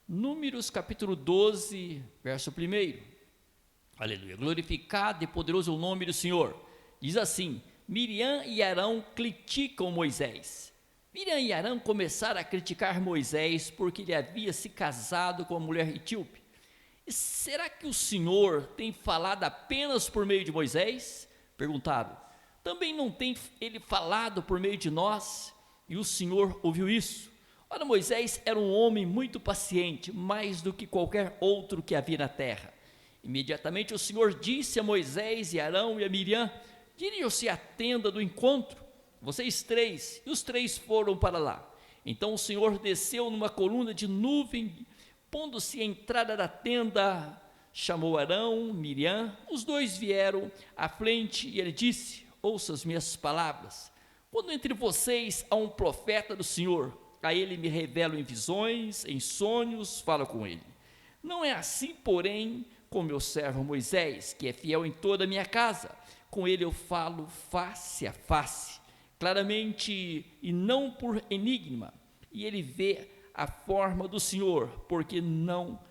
Números capítulo 12, verso 1. Aleluia. Glorificado e poderoso é o nome do Senhor. Diz assim: Miriam e Arão criticam Moisés. Miriam e Arão começaram a criticar Moisés porque ele havia se casado com a mulher etíope. E será que o Senhor tem falado apenas por meio de Moisés? Perguntaram. Também não tem ele falado por meio de nós? E o Senhor ouviu isso. Ora, Moisés era um homem muito paciente, mais do que qualquer outro que havia na terra. Imediatamente o Senhor disse a Moisés e Arão e a Miriam: dirijam-se à tenda do encontro, vocês três. E os três foram para lá. Então o Senhor desceu numa coluna de nuvem, pondo-se à entrada da tenda, chamou Arão, Miriam, os dois vieram à frente e ele disse: ouça as minhas palavras. Quando entre vocês há um profeta do Senhor, a ele me revelo em visões, em sonhos, falo com ele. Não é assim, porém, com meu servo Moisés, que é fiel em toda a minha casa. Com ele eu falo face a face, claramente e não por enigma. E ele vê a forma do Senhor, porque não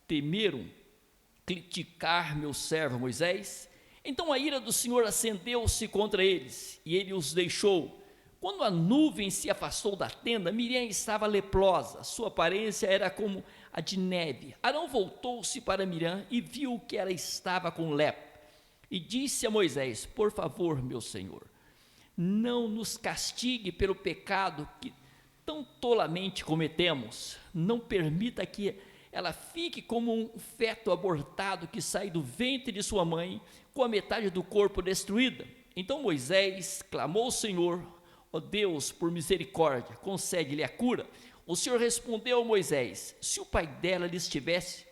temeram criticar meu servo Moisés. Então a ira do Senhor acendeu-se contra eles, e ele os deixou. Quando a nuvem se afastou da tenda, Miriam estava leprosa, sua aparência era como a de neve. Arão voltou-se para Miriam e viu que ela estava com lepra. E disse a Moisés: por favor, meu senhor, não nos castigue pelo pecado que tão tolamente cometemos. Não permita que ela fique como um feto abortado que sai do ventre de sua mãe, com a metade do corpo destruída. Então Moisés clamou ao Senhor: ó Deus, por misericórdia, concede-lhe a cura. O Senhor respondeu a Moisés: se o pai dela lhes tivesse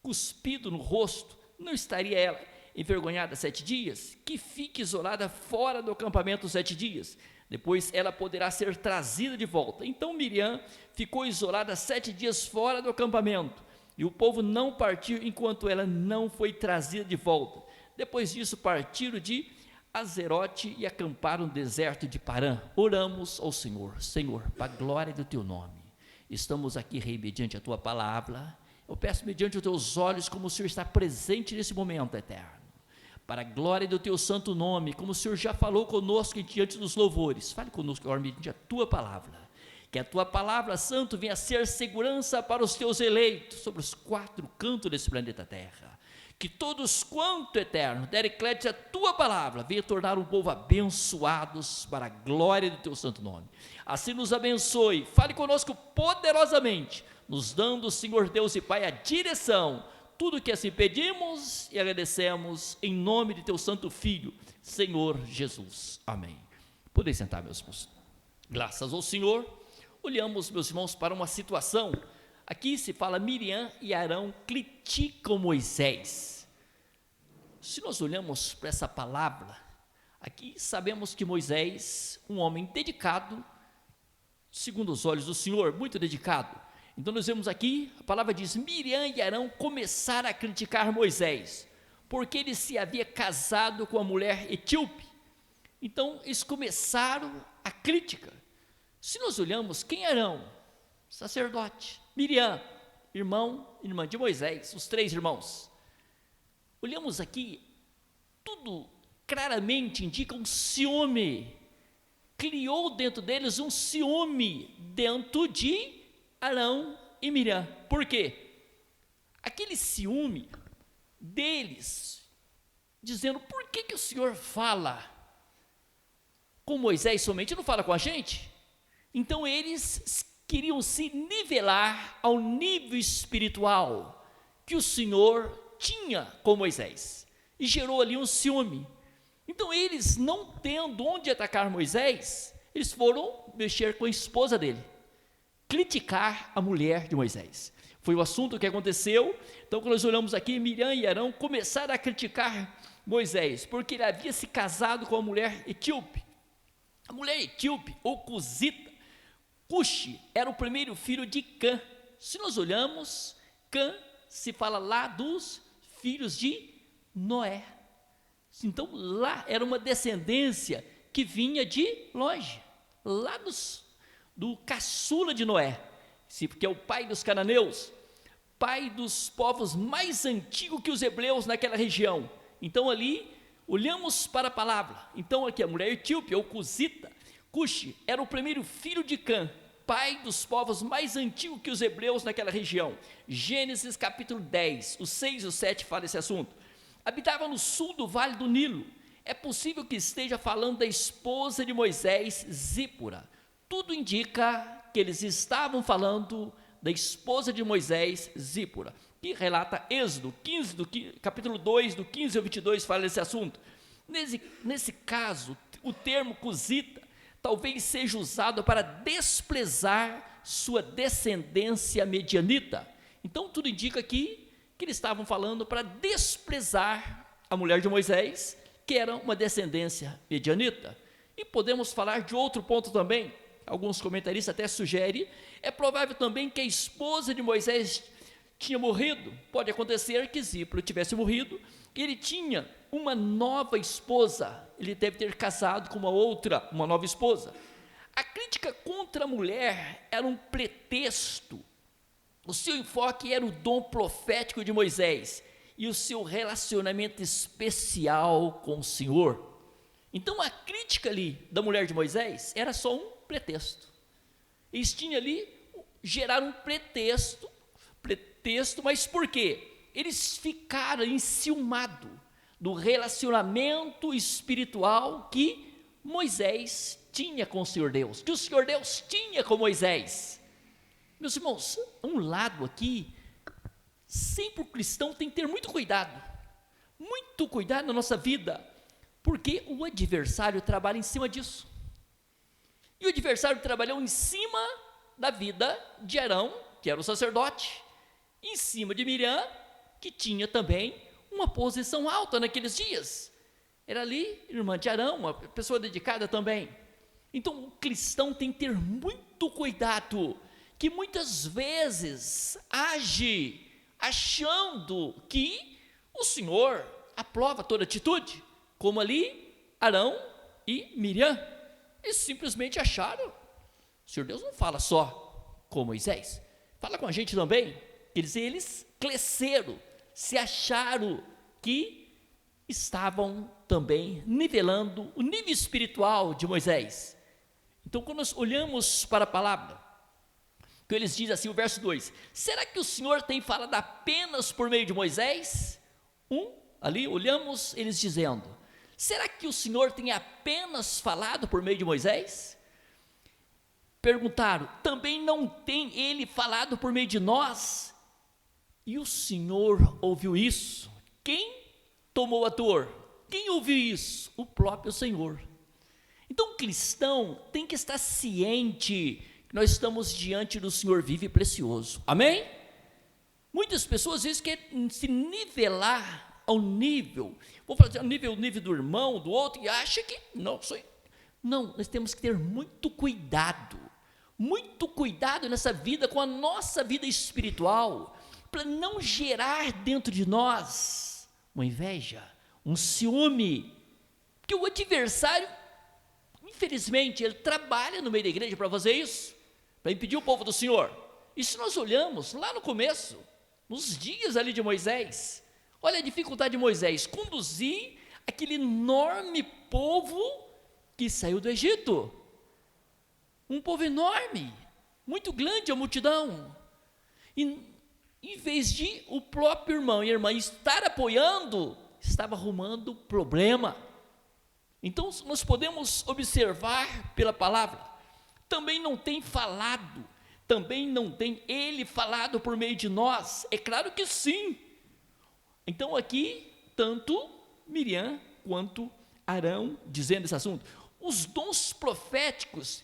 cuspido no rosto, não estaria ela envergonhada 7 dias? Que fique isolada fora do acampamento 7 dias. Depois ela poderá ser trazida de volta. Então Miriam ficou isolada 7 dias fora do acampamento, e o povo não partiu enquanto ela não foi trazida de volta. Depois disso partiram de Azerote e acamparam no deserto de Parã. Oramos ao Senhor. Senhor, para a glória do teu nome, estamos aqui, Rei, mediante a tua palavra. Eu peço mediante os teus olhos, como o Senhor está presente nesse momento, eterno, para a glória do teu santo nome, como o Senhor já falou conosco diante dos louvores. Fale conosco agora mediante a tua palavra, que a tua palavra, Santo, venha a ser segurança para os teus eleitos sobre os 4 cantos desse planeta Terra. Que todos quanto, eterno, derem crédito à tua palavra, venha tornar um povo abençoados para a glória do teu santo nome. Assim nos abençoe, fale conosco poderosamente, nos dando, Senhor Deus e Pai, a direção. Tudo que assim pedimos e agradecemos em nome de teu santo Filho, Senhor Jesus. Amém. Podem sentar, meus irmãos. Graças ao Senhor. Olhamos, meus irmãos, para uma situação. Aqui se fala: Miriam e Arão criticam Moisés. Se nós olhamos para essa palavra, aqui sabemos que Moisés, um homem dedicado, segundo os olhos do Senhor, muito dedicado. Então nós vemos aqui, a palavra diz: Miriam e Arão começaram a criticar Moisés, porque ele se havia casado com a mulher etíope. Então eles começaram a crítica. Se nós olhamos, quem é Arão? Sacerdote. Miriam, irmã de Moisés, os 3 irmãos. Olhamos aqui, tudo claramente indica um ciúme. Criou dentro deles um ciúme dentro de Arão e Miriam. Por quê? Aquele ciúme deles, dizendo: por que o Senhor fala com Moisés somente, não fala com a gente? Então eles queriam se nivelar ao nível espiritual que o Senhor tinha com Moisés, e gerou ali um ciúme. Então eles, não tendo onde atacar Moisés, eles foram mexer com a esposa dele, criticar a mulher de Moisés. Foi o assunto que aconteceu. Então quando nós olhamos aqui, Miriam e Arão começaram a criticar Moisés, porque ele havia se casado com a mulher etíope. A mulher etíope, ou cusita, Cuxi, era o primeiro filho de Cã. Se nós olhamos, Cã se fala lá dos filhos de Noé. Então lá era uma descendência que vinha de longe, lá do caçula de Noé, porque é o pai dos cananeus. pai dos povos mais antigos que os hebreus naquela região. Então ali, olhamos para a palavra. Então aqui a mulher etíope, ou cusita, Cuxi, era o primeiro filho de Cã, pai dos povos mais antigos que os hebreus naquela região. Gênesis capítulo 10, os 6 e os 7 falam esse assunto. Habitava no sul do vale do Nilo. É possível que esteja falando da esposa de Moisés, Zípora. Tudo indica que eles estavam falando da esposa de Moisés, Zípora, que relata Êxodo 15, capítulo 2, do 15 ao 22, fala desse assunto. Nesse caso, o termo cusita talvez seja usado para desprezar sua descendência medianita. Então, tudo indica aqui que eles estavam falando para desprezar a mulher de Moisés, que era uma descendência medianita. E podemos falar de outro ponto também. Alguns comentaristas até sugerem, é provável também que a esposa de Moisés tinha morrido. Pode acontecer que Zípora tivesse morrido e ele tinha uma nova esposa. Ele deve ter casado com uma nova esposa. A crítica contra a mulher era um pretexto. O seu enfoque era o dom profético de Moisés e o seu relacionamento especial com o Senhor. Então a crítica ali da mulher de Moisés era só um pretexto. Eles tinham ali, geraram um pretexto, mas por quê? Eles ficaram enciumados do relacionamento espiritual que Moisés tinha com o Senhor Deus, que o Senhor Deus tinha com Moisés. Meus irmãos, um lado aqui, sempre o cristão tem que ter muito cuidado na nossa vida, porque o adversário trabalha em cima disso. E o adversário trabalhou em cima da vida de Arão, que era o sacerdote, em cima de Miriam, que tinha também uma posição alta naqueles dias. Era ali, irmã de Arão, uma pessoa dedicada também. Então, o cristão tem que ter muito cuidado, que muitas vezes age achando que o Senhor aprova toda atitude, como ali Arão e Miriam. Eles simplesmente acharam, o Senhor Deus não fala só com Moisés, fala com a gente também. Eles cresceram, se acharam que estavam também nivelando o nível espiritual de Moisés. Então, quando nós olhamos para a palavra, que eles dizem assim, o verso 2, será que o Senhor tem falado apenas por meio de Moisés? Ali olhamos eles dizendo, será que o Senhor tem apenas falado por meio de Moisés? Perguntaram, também não tem ele falado por meio de nós? E o Senhor ouviu isso. Quem tomou a dor? Quem ouviu isso? O próprio Senhor. Então o cristão tem que estar ciente que nós estamos diante do Senhor vivo e precioso. Amém? Muitas pessoas às vezes querem se nivelar ao nível, vou falar ao nível do irmão, do outro, e acha que não, nós temos que ter muito cuidado nessa vida, com a nossa vida espiritual, para não gerar dentro de nós uma inveja, um ciúme, porque o adversário, infelizmente, ele trabalha no meio da igreja para fazer isso, para impedir o povo do Senhor. E se nós olhamos lá no começo, nos dias ali de Moisés, olha a dificuldade de Moisés, conduzir aquele enorme povo que saiu do Egito, um povo enorme, muito grande a multidão, e em vez de o próprio irmão e a irmã estar apoiando, estava arrumando problema. Então nós podemos observar pela palavra, também não tem falado, também não tem ele falado por meio de nós, é claro que sim. Então aqui, tanto Miriam quanto Arão dizendo esse assunto, os dons proféticos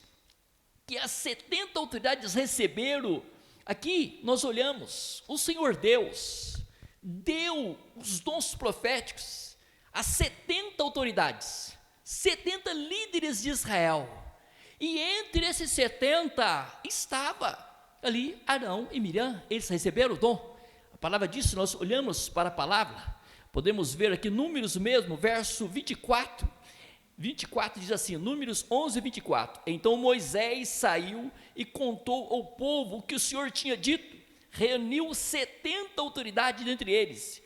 que as 70 autoridades receberam, aqui nós olhamos, o Senhor Deus deu os dons proféticos a 70 autoridades, 70 líderes de Israel, e entre esses 70 estava ali Arão e Miriam, eles receberam o dom. A palavra diz, nós olhamos para a palavra, podemos ver aqui Números mesmo, verso 24 diz assim, Números 11, 24, então Moisés saiu e contou ao povo o que o Senhor tinha dito, reuniu 70 autoridades dentre eles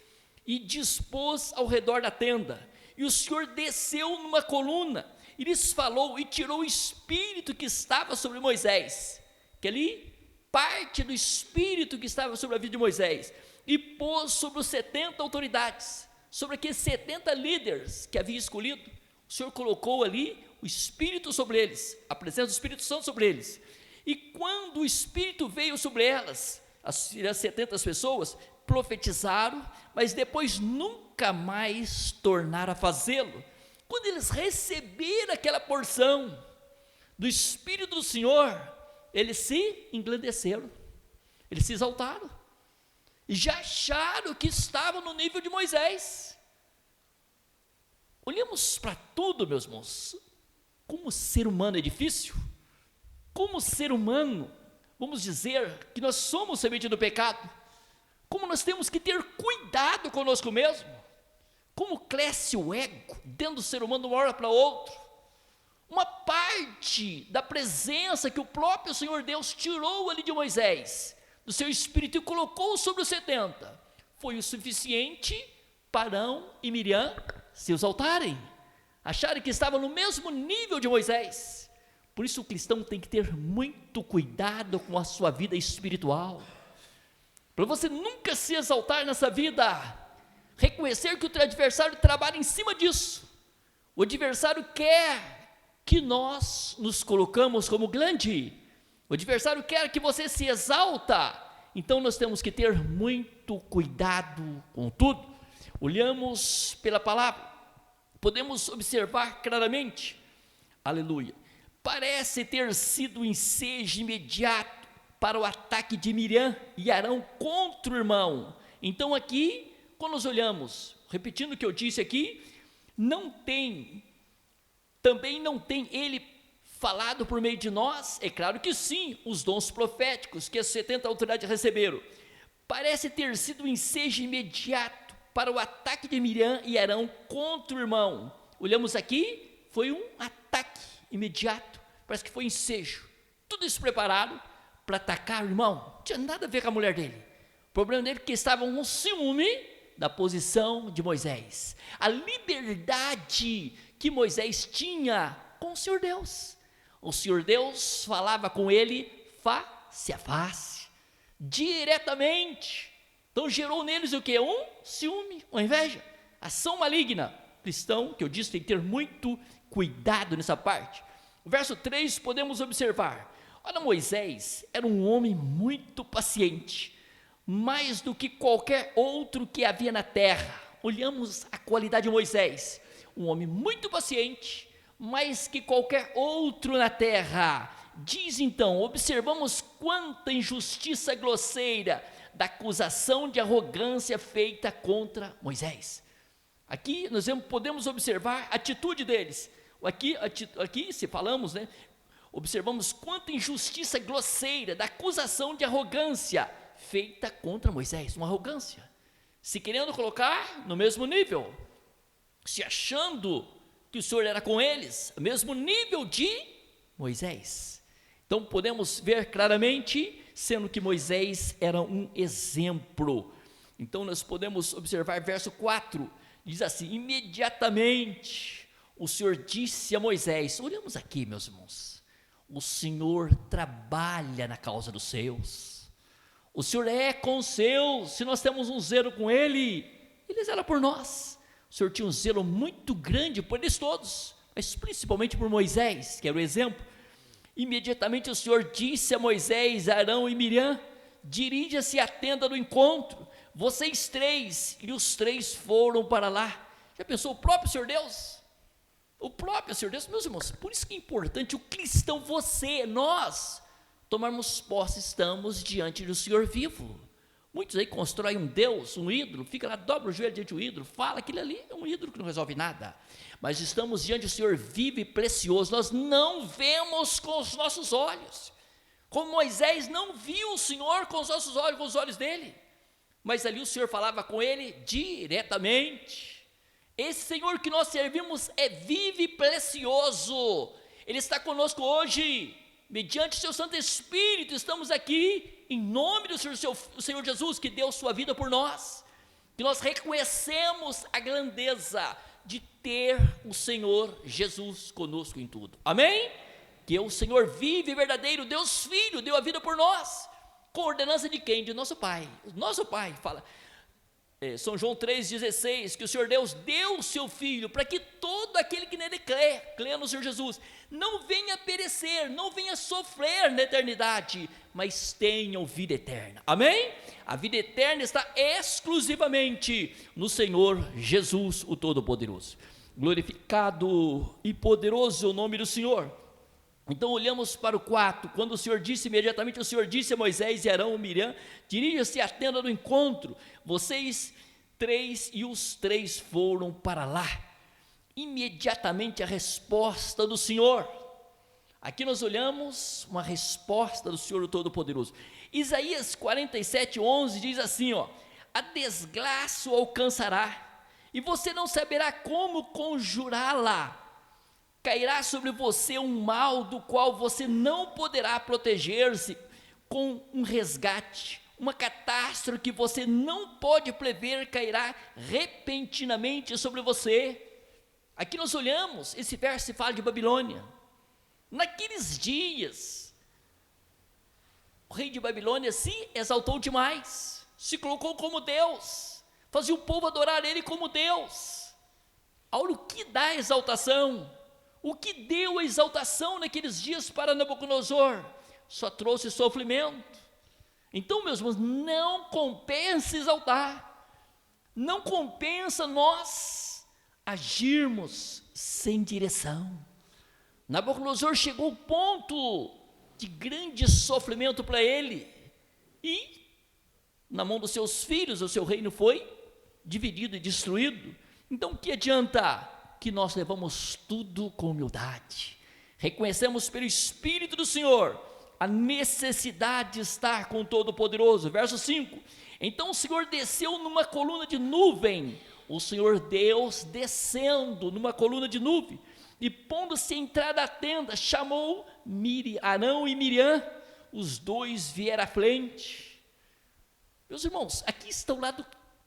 e dispôs ao redor da tenda. E o Senhor desceu numa coluna e lhes falou e tirou o espírito que estava sobre Moisés, que ali parte do espírito que estava sobre a vida de Moisés, e pôs sobre os 70 autoridades, sobre aqueles 70 líderes que havia escolhido. O Senhor colocou ali o Espírito sobre eles, a presença do Espírito Santo sobre eles. E quando o Espírito veio sobre elas, as 70 pessoas profetizaram, mas depois nunca mais tornaram a fazê-lo. Quando eles receberam aquela porção do Espírito do Senhor, eles se engrandeceram, eles se exaltaram, e já acharam que estavam no nível de Moisés. Olhamos para tudo, meus irmãos, como ser humano é difícil, como ser humano, vamos dizer que nós somos semente do pecado, como nós temos que ter cuidado conosco mesmo, como cresce o ego dentro do ser humano de uma hora para outra. Uma parte da presença que o próprio Senhor Deus tirou ali de Moisés, do seu espírito, e colocou sobre os 70, foi o suficiente para Arão e Miriam se exaltarem, acharem que estavam no mesmo nível de Moisés. Por isso o cristão tem que ter muito cuidado com a sua vida espiritual, para você nunca se exaltar nessa vida, reconhecer que o teu adversário trabalha em cima disso. O adversário quer que nós nos colocamos como grande, o adversário quer que você se exalta, então nós temos que ter muito cuidado com tudo. Olhamos pela palavra, podemos observar claramente, aleluia, parece ter sido um ensejo imediato para o ataque de Miriam e Arão contra o irmão. Então aqui, quando nós olhamos, repetindo o que eu disse aqui, também não tem ele falado por meio de nós? É claro que sim, os dons proféticos que as 70 autoridades receberam. Parece ter sido um ensejo imediato para o ataque de Miriam e Arão contra o irmão. Olhamos aqui, foi um ataque imediato, parece que foi ensejo, tudo isso preparado para atacar o irmão. Não tinha nada a ver com a mulher dele. O problema dele é que estavam com ciúme da posição de Moisés, a liberdade que Moisés tinha com o Senhor Deus. O Senhor Deus falava com ele face a face, diretamente. Então gerou neles o que? Um ciúme, uma inveja, ação maligna. Cristão, que eu disse, tem que ter muito cuidado nessa parte. O verso 3 podemos observar, olha, Moisés era um homem muito paciente, mais do que qualquer outro que havia na terra. Olhamos a qualidade de Moisés, um homem muito paciente, mais que qualquer outro na terra. Diz então, observamos quanta injustiça grosseira da acusação de arrogância feita contra Moisés. Aqui nós podemos observar a atitude deles. Aqui se falamos, né? Observamos quanta injustiça grosseira da acusação de arrogância feita contra Moisés. Uma arrogância, se querendo colocar no mesmo nível, se achando que o Senhor era com eles, o mesmo nível de Moisés. Então podemos ver claramente, sendo que Moisés era um exemplo. Então nós podemos observar verso 4, diz assim, imediatamente o Senhor disse a Moisés, olhamos aqui, meus irmãos, o Senhor trabalha na causa dos seus, o Senhor é com os seus. Se nós temos um zelo com Ele, Ele zela por nós. O Senhor tinha um zelo muito grande por eles todos, mas principalmente por Moisés, que era o exemplo. Imediatamente o Senhor disse a Moisés, Arão e Miriam, dirija-se à tenda do encontro, vocês três, e os três foram para lá. Já pensou, o próprio Senhor Deus? O próprio Senhor Deus, meus irmãos, por isso que é importante o cristão, você, nós, tomarmos posse, estamos diante do Senhor vivo. Muitos aí constroem um Deus, um ídolo, fica lá, dobra o joelho diante do ídolo, fala, aquilo ali é um ídolo que não resolve nada. Mas estamos diante do Senhor vivo e precioso, nós não vemos com os nossos olhos, como Moisés não viu o Senhor com os nossos olhos, com os olhos dele, mas ali o Senhor falava com ele diretamente. Esse Senhor que nós servimos é vivo e precioso, Ele está conosco hoje, mediante o seu Santo Espírito, estamos aqui, em nome do Senhor Jesus, que deu sua vida por nós, que nós reconhecemos a grandeza de ter o Senhor Jesus conosco em tudo, amém? Que o Senhor vive, verdadeiro Deus Filho, deu a vida por nós, com ordenança de quem? De nosso Pai. O nosso Pai fala, São João 3,16, que o Senhor Deus deu o seu Filho, para que todo aquele que nele crê no Senhor Jesus, não venha perecer, não venha sofrer na eternidade, mas tenham vida eterna, amém? A vida eterna está exclusivamente no Senhor Jesus, o Todo-Poderoso. Glorificado e poderoso é o nome do Senhor. Então olhamos para o 4, quando o Senhor disse, imediatamente o Senhor disse a Moisés e Arão e Miriam, dirija-se à tenda do encontro, vocês 3, e os 3 foram para lá. Imediatamente a resposta do Senhor, aqui nós olhamos uma resposta do Senhor Todo-Poderoso. Isaías 47:11 diz assim, a desgraça o alcançará, e você não saberá como conjurá-la, cairá sobre você um mal do qual você não poderá proteger-se com um resgate, uma catástrofe que você não pode prever cairá repentinamente sobre você. Aqui nós olhamos, esse verso fala de Babilônia. Naqueles dias, o rei de Babilônia se exaltou demais, se colocou como Deus, fazia o povo adorar ele como Deus. Olha o que dá exaltação. O que deu a exaltação naqueles dias para Nabucodonosor? Só trouxe sofrimento. Então, meus irmãos, não compensa exaltar, não compensa nós agirmos sem direção. Nabucodonosor chegou ao ponto de grande sofrimento para ele, e na mão dos seus filhos o seu reino foi dividido e destruído. Então, o que adianta? Que nós levamos tudo com humildade, reconhecemos pelo Espírito do Senhor a necessidade de estar com o Todo-Poderoso. Verso 5, então o Senhor desceu numa coluna de nuvem, o Senhor Deus descendo numa coluna de nuvem, e pondo-se à entrada da tenda, chamou Arão e Miriam, os 2 vieram à frente. Meus irmãos, aqui está o lado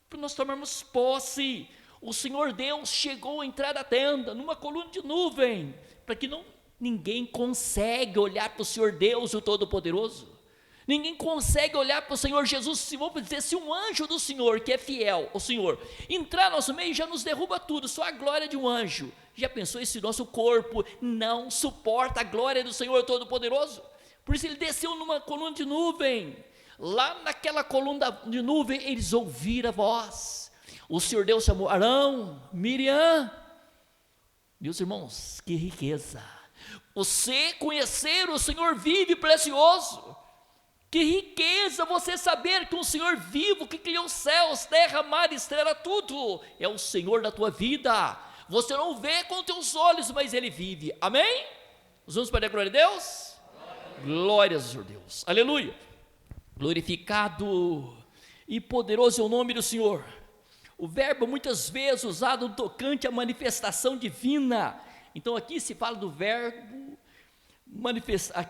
para nós tomarmos posse. O Senhor Deus chegou a entrar da tenda, numa coluna de nuvem, para que ninguém consegue olhar para o Senhor Deus, o Todo-Poderoso, ninguém consegue olhar para o Senhor Jesus, se vamos dizer, se um anjo do Senhor, que é fiel ao Senhor, entrar no nosso meio, já nos derruba tudo, só a glória de um anjo. Já pensou, esse nosso corpo não suporta a glória do Senhor Todo-Poderoso? Por isso ele desceu numa coluna de nuvem, lá naquela coluna de nuvem, eles ouviram a voz. O Senhor Deus chamou Arão, Miriam. Meus irmãos, que riqueza, você conhecer o Senhor vivo e precioso. Que riqueza você saber que um Senhor vivo, que criou céus, terra, mar, estrela, tudo, é o Senhor da tua vida. Você não vê com teus olhos, mas Ele vive, amém? Nós vamos para a glória de Deus? Glórias ao Senhor Deus, aleluia. Glorificado e poderoso é o nome do Senhor. O verbo muitas vezes usado no tocante à manifestação divina. Então aqui se fala do verbo manifestar,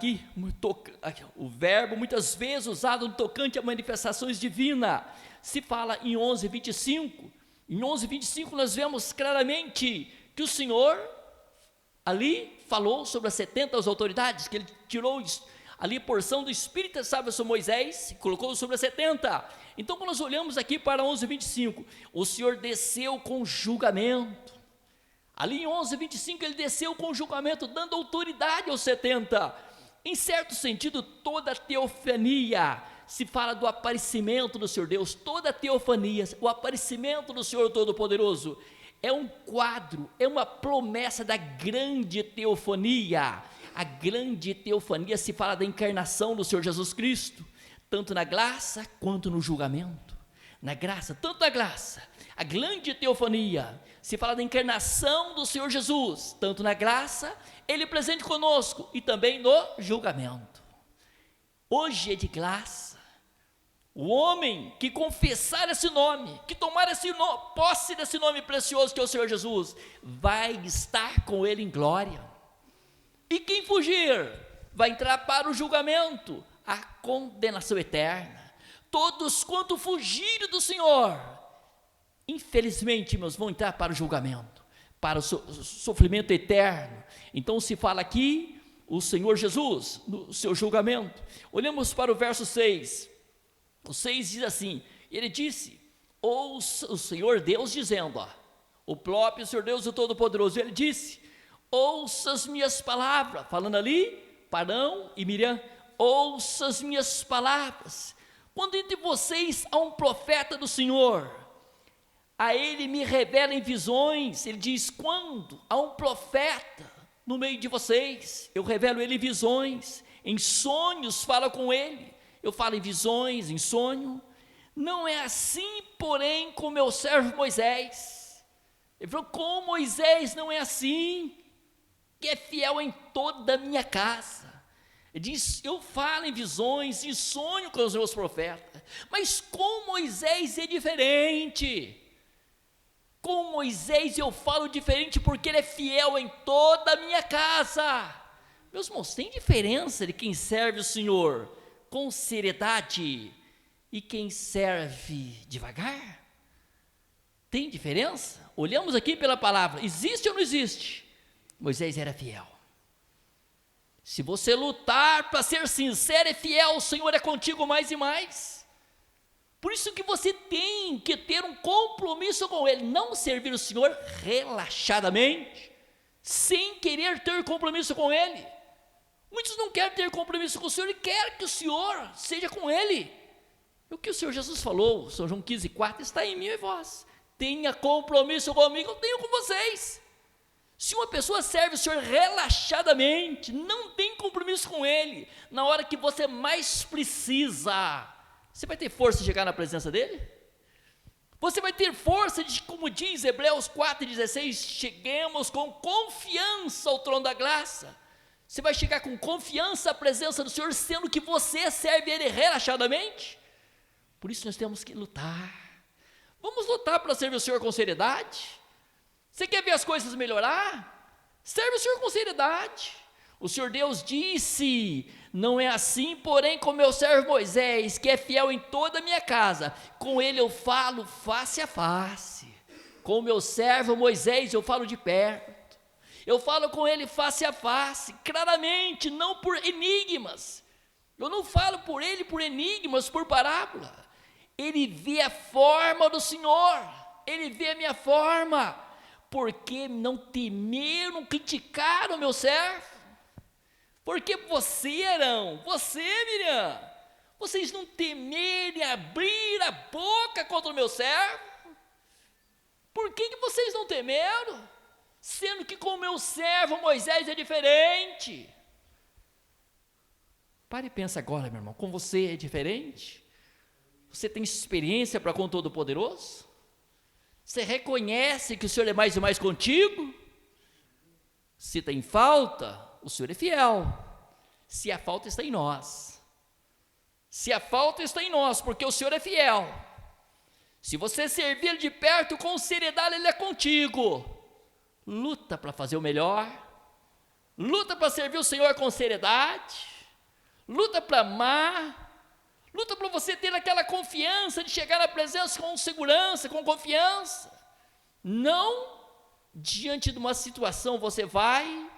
o verbo muitas vezes usado no tocante a manifestações divinas. Se fala em 11:25. Em 11:25 nós vemos claramente que o Senhor ali falou sobre as 70 autoridades, que ele tirou ali porção do Espírito, sabe, sobre Moisés, colocou sobre as 70. Então, quando nós olhamos aqui para 11:25, o Senhor desceu com julgamento. Ali em 11:25 ele desceu com julgamento, dando autoridade aos 70. Em certo sentido, toda a teofania se fala do aparecimento do Senhor Deus. Toda a teofania, o aparecimento do Senhor Todo-Poderoso, é um quadro, é uma promessa da grande teofania. A grande teofania se fala da encarnação do Senhor Jesus Cristo, tanto na graça quanto no julgamento. Na graça, tanto na graça, a grande teofania se fala da encarnação do Senhor Jesus, tanto na graça, Ele presente conosco, e também no julgamento. Hoje é de graça. O homem que confessar esse nome, que tomar posse desse nome precioso que é o Senhor Jesus, vai estar com Ele em glória. E quem fugir, vai entrar para o julgamento, a condenação eterna. Todos quanto fugirem do Senhor, infelizmente, irmãos, vão entrar para o julgamento, para o sofrimento eterno. Então se fala aqui, o Senhor Jesus, no seu julgamento. Olhamos para o verso 6, o 6 diz assim, ele disse, ouça o Senhor Deus dizendo, o próprio Senhor Deus, o Todo-Poderoso, ele disse, ouça as minhas palavras, falando ali, para Arão e Miriam, ouça as minhas palavras. Quando entre vocês há um profeta do Senhor, a ele me revela em visões. Ele diz, quando há um profeta no meio de vocês, eu revelo ele em visões, em sonhos falo com ele, eu falo em visões, em sonho. Não é assim, porém, com meu servo Moisés. Ele falou, com Moisés não é assim, que é fiel em toda a minha casa. Ele diz, eu falo em visões, em sonho com os meus profetas, mas com Moisés é diferente. Com Moisés eu falo diferente, porque ele é fiel em toda a minha casa. Meus irmãos, tem diferença de quem serve o Senhor com seriedade e quem serve devagar? Tem diferença? Olhamos aqui pela palavra, existe ou não existe? Moisés era fiel. Se você lutar para ser sincero e fiel, o Senhor é contigo mais e mais. Por isso que você tem que ter um compromisso com Ele, não servir o Senhor relaxadamente, sem querer ter compromisso com Ele. Muitos não querem ter compromisso com o Senhor e querem que o Senhor seja com Ele. O que o Senhor Jesus falou, São João 15,4, está em mim e vós. Tenha compromisso comigo, eu tenho com vocês. Se uma pessoa serve o Senhor relaxadamente, não tem compromisso com Ele, na hora que você mais precisa, você vai ter força de chegar na presença dEle? Você vai ter força de, como diz Hebreus 4,16, cheguemos com confiança ao trono da graça. Você vai chegar com confiança à presença do Senhor, sendo que você serve Ele relaxadamente? Por isso nós temos que lutar. Vamos lutar para servir o Senhor com seriedade? Você quer ver as coisas melhorar? Serve o Senhor com seriedade. O Senhor Deus disse, não é assim, porém, com meu servo Moisés, que é fiel em toda a minha casa, com ele eu falo face a face. Com o meu servo Moisés eu falo de perto. Eu falo com ele face a face, claramente, não por enigmas. Eu não falo por ele por enigmas, por parábola. Ele vê a forma do Senhor, ele vê a minha forma. Por que não temeram criticar o meu servo? Porque você, Arão, você, Miriam, vocês não temerem abrir a boca contra o meu servo? Por que vocês não temeram? Sendo que com o meu servo Moisés é diferente. Pare e pensa agora, meu irmão, com você é diferente? Você tem experiência para com o Todo-Poderoso? Você reconhece que o Senhor é mais e mais contigo? Se tem falta, o Senhor é fiel. Se a falta está em nós. Se a falta está em nós, porque o Senhor é fiel. Se você servir de perto com seriedade, Ele é contigo. Luta para fazer o melhor. Luta para servir o Senhor com seriedade. Luta para amar. Luta para você ter aquela confiança de chegar na presença com segurança, com confiança. Não diante de uma situação você vai,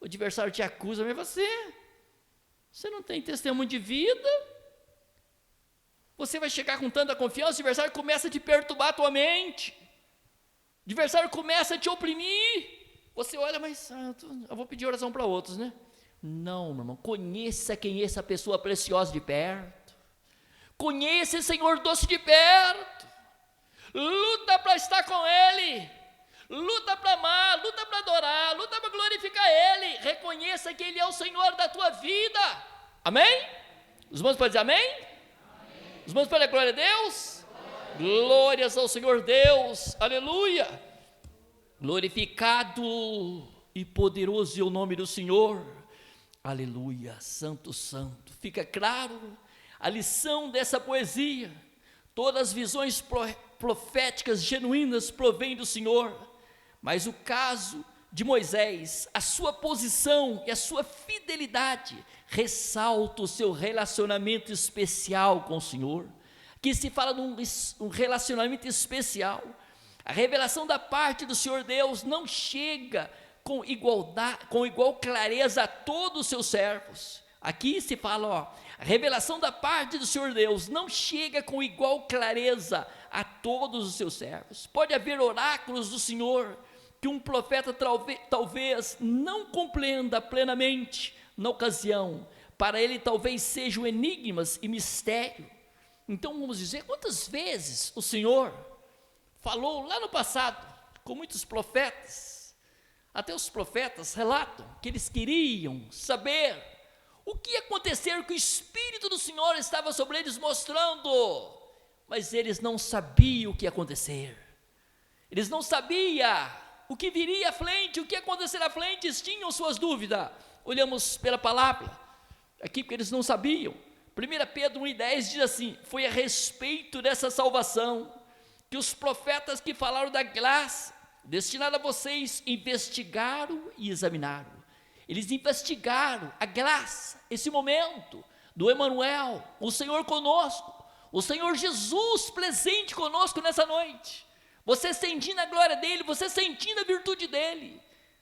o adversário te acusa, mas você não tem testemunho de vida. Você vai chegar com tanta confiança, o adversário começa a te perturbar a tua mente. O adversário começa a te oprimir. Você olha, mas eu vou pedir oração para outros, né? Não, meu irmão, conheça quem é essa pessoa preciosa de perto. Conheça esse Senhor doce de perto. Luta para estar com Ele. Luta para amar, luta para adorar, luta para glorificar Ele. Reconheça que Ele é o Senhor da tua vida. Amém? Os irmãos podem dizer amém? Amém. Os irmãos podem dizer glória a Deus? Glória. Glórias ao Senhor Deus. Aleluia. Glorificado e poderoso é o nome do Senhor. Aleluia. Santo, santo. Fica claro a lição dessa poesia. Todas as visões proféticas genuínas provêm do Senhor, mas o caso de Moisés, a sua posição e a sua fidelidade, ressalta o seu relacionamento especial com o Senhor. Aqui se fala de um relacionamento especial. A revelação da parte do Senhor Deus não chega com igual clareza a todos os seus servos. Aqui se fala, a revelação da parte do Senhor Deus não chega com igual clareza a todos os seus servos. Pode haver oráculos do Senhor que um profeta talvez não compreenda plenamente na ocasião. Para ele talvez sejam enigmas e mistério. Então vamos dizer, quantas vezes o Senhor falou lá no passado com muitos profetas. Até os profetas relatam que eles queriam saber o que ia acontecer, que o Espírito do Senhor estava sobre eles mostrando, mas eles não sabiam o que ia acontecer. Eles não sabiam o que viria à frente, o que ia acontecer à frente, eles tinham suas dúvidas. Olhamos pela palavra aqui, porque eles não sabiam. 1 Pedro 1,10 diz assim: foi a respeito dessa salvação que os profetas que falaram da graça destinada a vocês investigaram e examinaram. Eles investigaram a graça, esse momento do Emanuel, o Senhor conosco, o Senhor Jesus presente conosco nessa noite. Você sentindo a glória dele, você sentindo a virtude dele.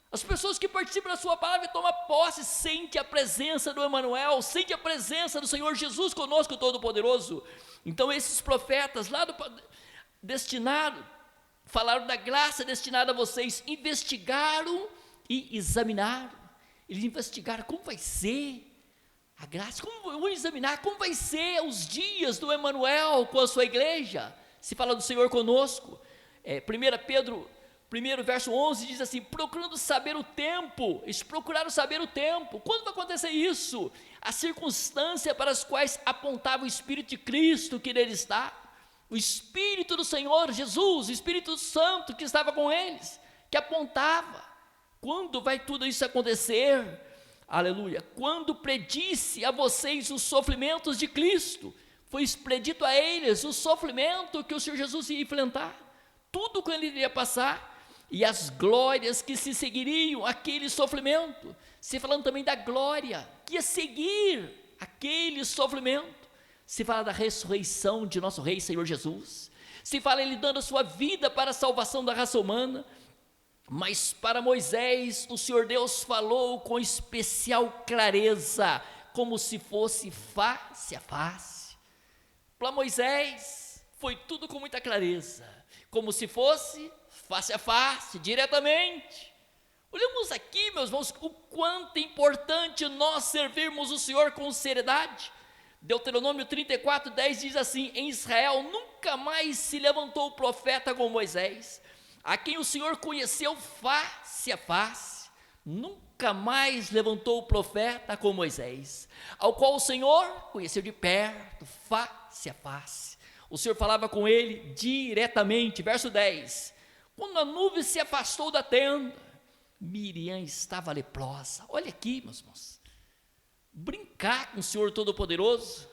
As pessoas que participam da sua palavra e tomam posse, sentem a presença do Emanuel, sentem a presença do Senhor Jesus conosco, Todo-Poderoso. Então esses profetas lá falaram da graça destinada a vocês, investigaram e examinaram. Eles investigaram como vai ser a graça, vão examinar como vai ser os dias do Emanuel com a sua igreja. Se fala do Senhor conosco. 1 Pedro 1 verso 11 diz assim: procurando saber o tempo. Eles procuraram saber o tempo. Quando vai acontecer isso? A circunstância para as quais apontava o Espírito de Cristo que nele está. O Espírito do Senhor Jesus, o Espírito Santo que estava com eles, que apontava. Quando vai tudo isso acontecer? Aleluia. Quando predisse a vocês os sofrimentos de Cristo, foi predito a eles o sofrimento que o Senhor Jesus ia enfrentar, tudo que ele iria passar, e as glórias que se seguiriam aquele sofrimento, se falando também da glória que ia seguir aquele sofrimento, se fala da ressurreição de nosso Rei Senhor Jesus, se fala ele dando a sua vida para a salvação da raça humana. Mas para Moisés, o Senhor Deus falou com especial clareza, como se fosse face a face. Para Moisés, foi tudo com muita clareza, como se fosse face a face, diretamente. Olhamos aqui, meus irmãos, o quanto é importante nós servirmos o Senhor com seriedade. Deuteronômio 34:10 diz assim: em Israel nunca mais se levantou profeta como Moisés, a quem o Senhor conheceu face a face. Nunca mais levantou o profeta como Moisés, ao qual o Senhor conheceu de perto, face a face. O Senhor falava com ele diretamente. Verso 10: quando a nuvem se afastou da tenda, Miriam estava leprosa. Olha aqui, meus irmãos, brincar com o Senhor Todo-Poderoso,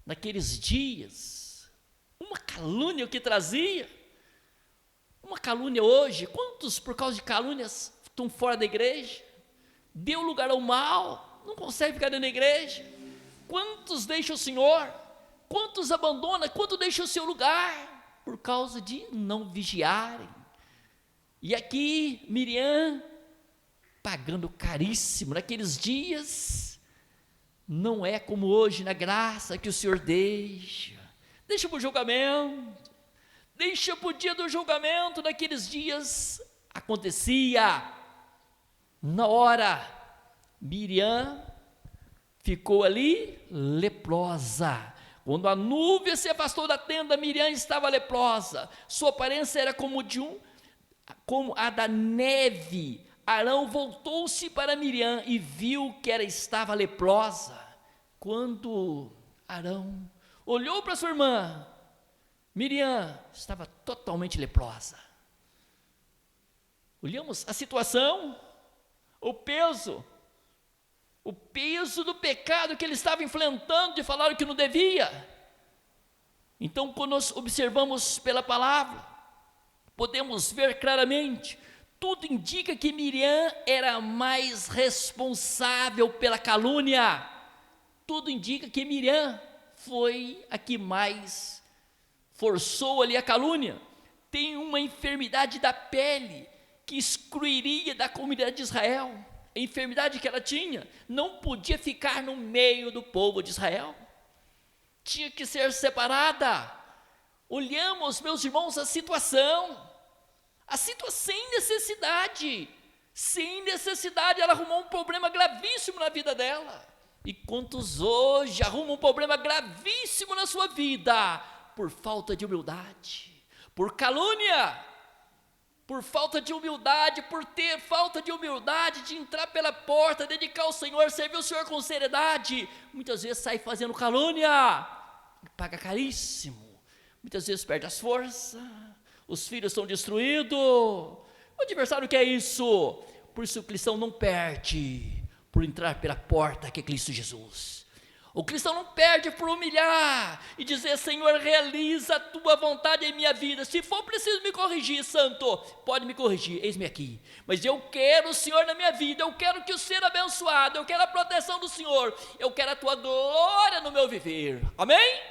naqueles dias, uma calúnia que trazia, uma calúnia hoje. Quantos por causa de calúnias estão fora da igreja, deu lugar ao mal, não consegue ficar dentro da igreja? Quantos deixam o Senhor, quantos abandonam, quantos deixam o seu lugar, por causa de não vigiarem? E aqui Miriam, pagando caríssimo, naqueles dias, não é como hoje, na graça que o Senhor deixa para o julgamento, deixa para o dia do julgamento. Naqueles dias, acontecia, na hora, Miriam ficou ali leprosa. Quando a nuvem se afastou da tenda, Miriam estava leprosa, sua aparência era como a da neve. Arão voltou-se para Miriam e viu que ela estava leprosa. Quando Arão olhou para sua irmã, Miriam estava totalmente leprosa. Olhamos a situação, o peso do pecado que ele estava enfrentando, de falar o que não devia. Então, quando nós observamos pela palavra, podemos ver claramente tudo indica que Miriam era mais responsável pela calúnia. Tudo indica que Miriam foi a que mais forçou ali a calúnia. Tem uma enfermidade da pele que excluiria da comunidade de Israel. A enfermidade que ela tinha não podia ficar no meio do povo de Israel. Tinha que ser separada. Olhamos, meus irmãos, a situação sem necessidade, ela arrumou um problema gravíssimo na vida dela. E quantos hoje arrumam um problema gravíssimo na sua vida, por falta de humildade, por calúnia, por falta de humildade, por ter falta de humildade de entrar pela porta, dedicar ao Senhor, servir o Senhor com seriedade, muitas vezes sai fazendo calúnia, paga caríssimo, muitas vezes perde as forças, os filhos são destruídos. O adversário quer isso. Por isso o cristão não perde por entrar pela porta que é Cristo Jesus. O cristão não perde por humilhar e dizer: Senhor, realiza a tua vontade em minha vida. Se for preciso me corrigir, santo, pode me corrigir, eis-me aqui. Mas eu quero o Senhor na minha vida, eu quero que o ser abençoado, eu quero a proteção do Senhor, eu quero a tua glória no meu viver. Amém?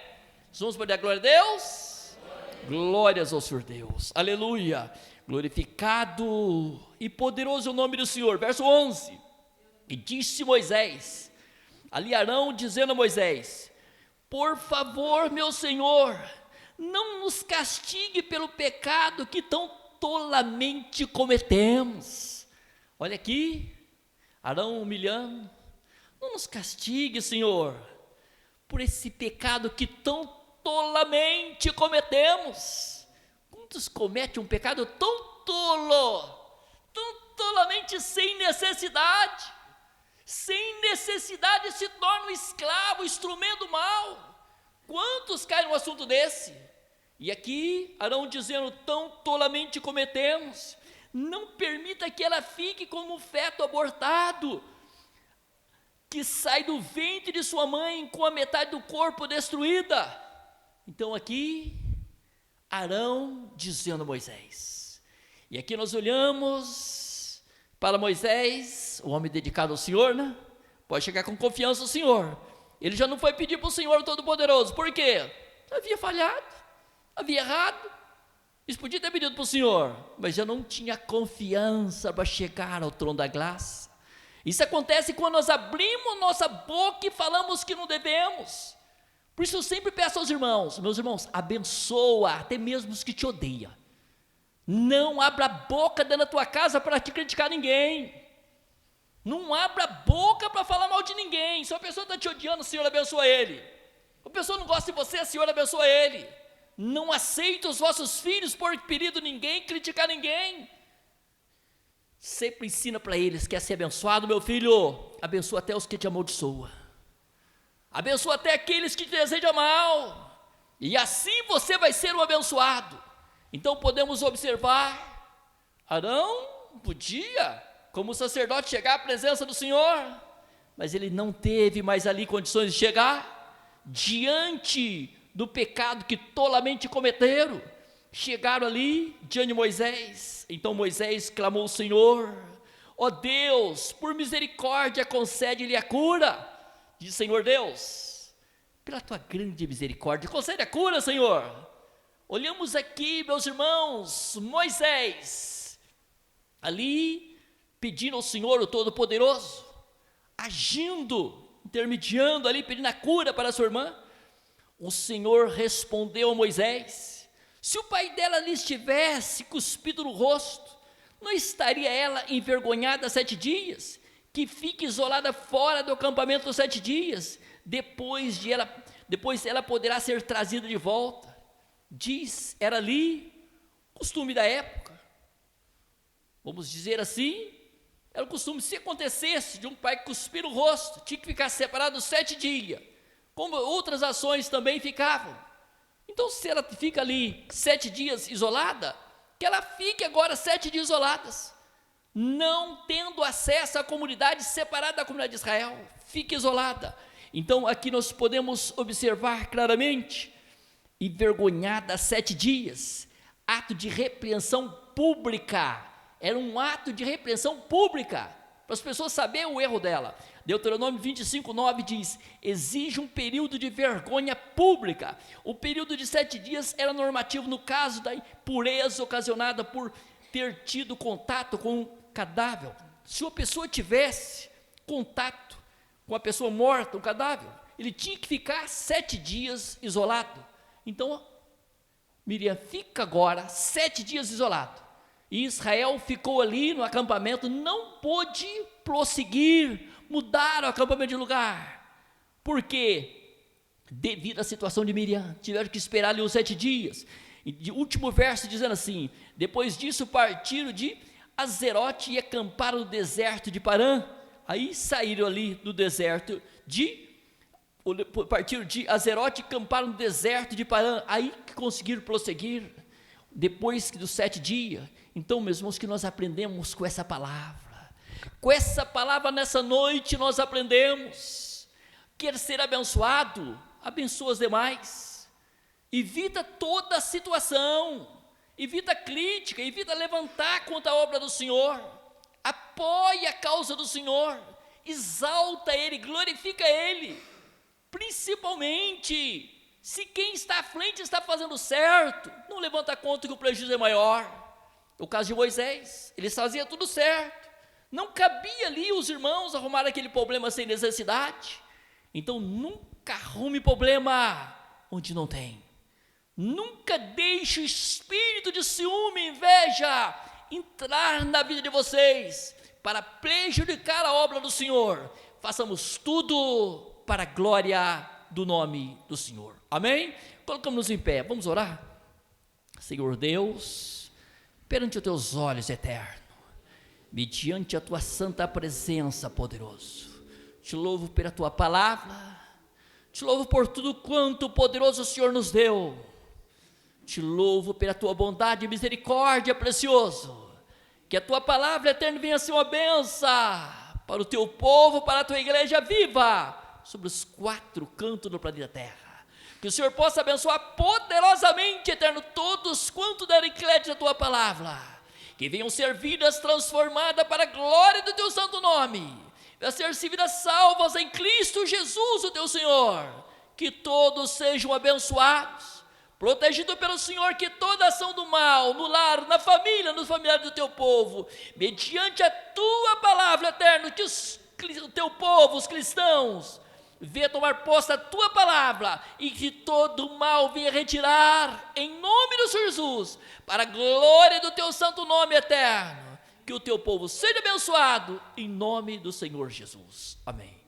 Vamos poder a glória a Deus? Glórias ao Senhor Deus, aleluia. Glorificado e poderoso é o nome do Senhor. Verso 11: e disse Moisés, ali Arão dizendo a Moisés: por favor, meu Senhor, não nos castigue pelo pecado que tão tolamente cometemos. Olha aqui, Arão humilhando: não nos castigue, Senhor, por esse pecado que tão tolamente cometemos. Quantos cometem um pecado tão tolamente sem necessidade se torna um escravo, instrumento mal. Quantos caem num assunto desse? E aqui Arão dizendo: tão tolamente cometemos, não permita que ela fique como um feto abortado, que sai do ventre de sua mãe com a metade do corpo destruída. Então aqui, Arão dizendo a Moisés, e aqui nós olhamos para Moisés, o homem dedicado ao Senhor, né? Pode chegar com confiança ao Senhor. Ele já não foi pedir para o Senhor Todo-Poderoso, por quê? Havia falhado, havia errado, isso podia ter pedido para o Senhor, mas já não tinha confiança para chegar ao trono da graça. Isso acontece quando nós abrimos nossa boca e falamos que não devemos. Por isso eu sempre peço aos irmãos: meus irmãos, abençoa até mesmo os que te odeiam. Não abra a boca dentro da tua casa para te criticar ninguém. Não abra a boca para falar mal de ninguém. Se uma pessoa está te odiando, o Senhor abençoa ele. Se uma pessoa não gosta de você, o Senhor abençoa ele. Não aceita os vossos filhos por perigo ninguém, criticar ninguém. Sempre ensina para eles: quer ser abençoado, meu filho? Abençoa até os que te amaldiçoam. Abençoa até aqueles que te desejam mal, e assim você vai ser um abençoado. Então podemos observar, Arão podia, como sacerdote, chegar à presença do Senhor, mas ele não teve mais ali condições de chegar, diante do pecado que tolamente cometeram. Chegaram ali diante de Moisés. Então Moisés clamou ao Senhor: ó Deus, por misericórdia concede-lhe a cura. Diz: Senhor Deus, pela tua grande misericórdia, concede a cura, Senhor. Olhamos aqui, meus irmãos, Moisés ali pedindo ao Senhor o Todo-Poderoso, agindo, intermediando ali, pedindo a cura para a sua irmã. O Senhor respondeu a Moisés: se o pai dela lhe tivesse cuspido no rosto, não estaria ela envergonhada 7 dias? Que fique isolada fora do acampamento 7 dias, depois ela poderá ser trazida de volta. Diz, era ali costume da época, vamos dizer assim, era o costume. Se acontecesse de um pai cuspir o rosto, tinha que ficar separado 7 dias, como outras ações também ficavam. Então se ela fica ali 7 dias isolada, que ela fique agora 7 dias isoladas, não tendo acesso à comunidade, separada da comunidade de Israel, fique isolada. Então aqui nós podemos observar claramente: envergonhada 7 dias, ato de repreensão pública era um ato de repreensão pública, para as pessoas saberem o erro dela. Deuteronômio 25:9 diz: exige um período de vergonha pública. O período de 7 dias era normativo no caso da impureza ocasionada por ter tido contato com um cadáver. Se uma pessoa tivesse contato com a pessoa morta, um cadáver, ele tinha que ficar 7 dias isolado. Então, Miriam fica agora 7 dias isolado. E Israel ficou ali no acampamento, não pôde prosseguir, mudar o acampamento de lugar. Por quê? Devido à situação de Miriam, tiveram que esperar ali os 7 dias. E de último verso dizendo assim: depois disso partiram de Azerote e acamparam no deserto de Parã. Aí saíram ali do deserto partiram de Azerote e acamparam no deserto de Parã. Aí que conseguiram prosseguir, depois dos 7 dias. Então, meus irmãos, que nós aprendemos com essa palavra. Com essa palavra nessa noite nós aprendemos. Quer ser abençoado? Abençoa os demais. Evita toda a situação. Evita crítica, evita levantar contra a obra do Senhor. Apoia a causa do Senhor. Exalta Ele, glorifica Ele. Principalmente se quem está à frente está fazendo certo, não levanta conta que o prejuízo é maior. O caso de Moisés, ele fazia tudo certo, não cabia ali os irmãos arrumar aquele problema sem necessidade. Então nunca arrume problema onde não tem. Nunca deixe o espírito de ciúme, inveja entrar na vida de vocês para prejudicar a obra do Senhor. Façamos tudo para a glória do nome do Senhor. Amém? Colocamos-nos em pé, vamos orar? Senhor Deus, perante os teus olhos eternos, mediante a tua santa presença, poderoso, te louvo pela tua palavra, te louvo por tudo quanto poderoso o Senhor nos deu, te louvo pela tua bondade e misericórdia, precioso, que a tua palavra eterna venha ser uma bênção para o teu povo, para a tua igreja viva, sobre os 4 cantos do planeta Terra. Que o Senhor possa abençoar poderosamente, eterno, todos quanto derem crédito à tua palavra. Que venham ser vidas transformadas para a glória do teu santo nome. Venham ser vidas salvas em Cristo Jesus, o teu Senhor. Que todos sejam abençoados, protegidos pelo Senhor, que toda ação do mal, no lar, na família, nos familiares do teu povo, mediante a tua palavra, eterno, que o teu povo, os cristãos, venha tomar posse da tua palavra e que todo o mal venha retirar em nome do Senhor Jesus, para a glória do teu santo nome eterno. Que o teu povo seja abençoado em nome do Senhor Jesus. Amém.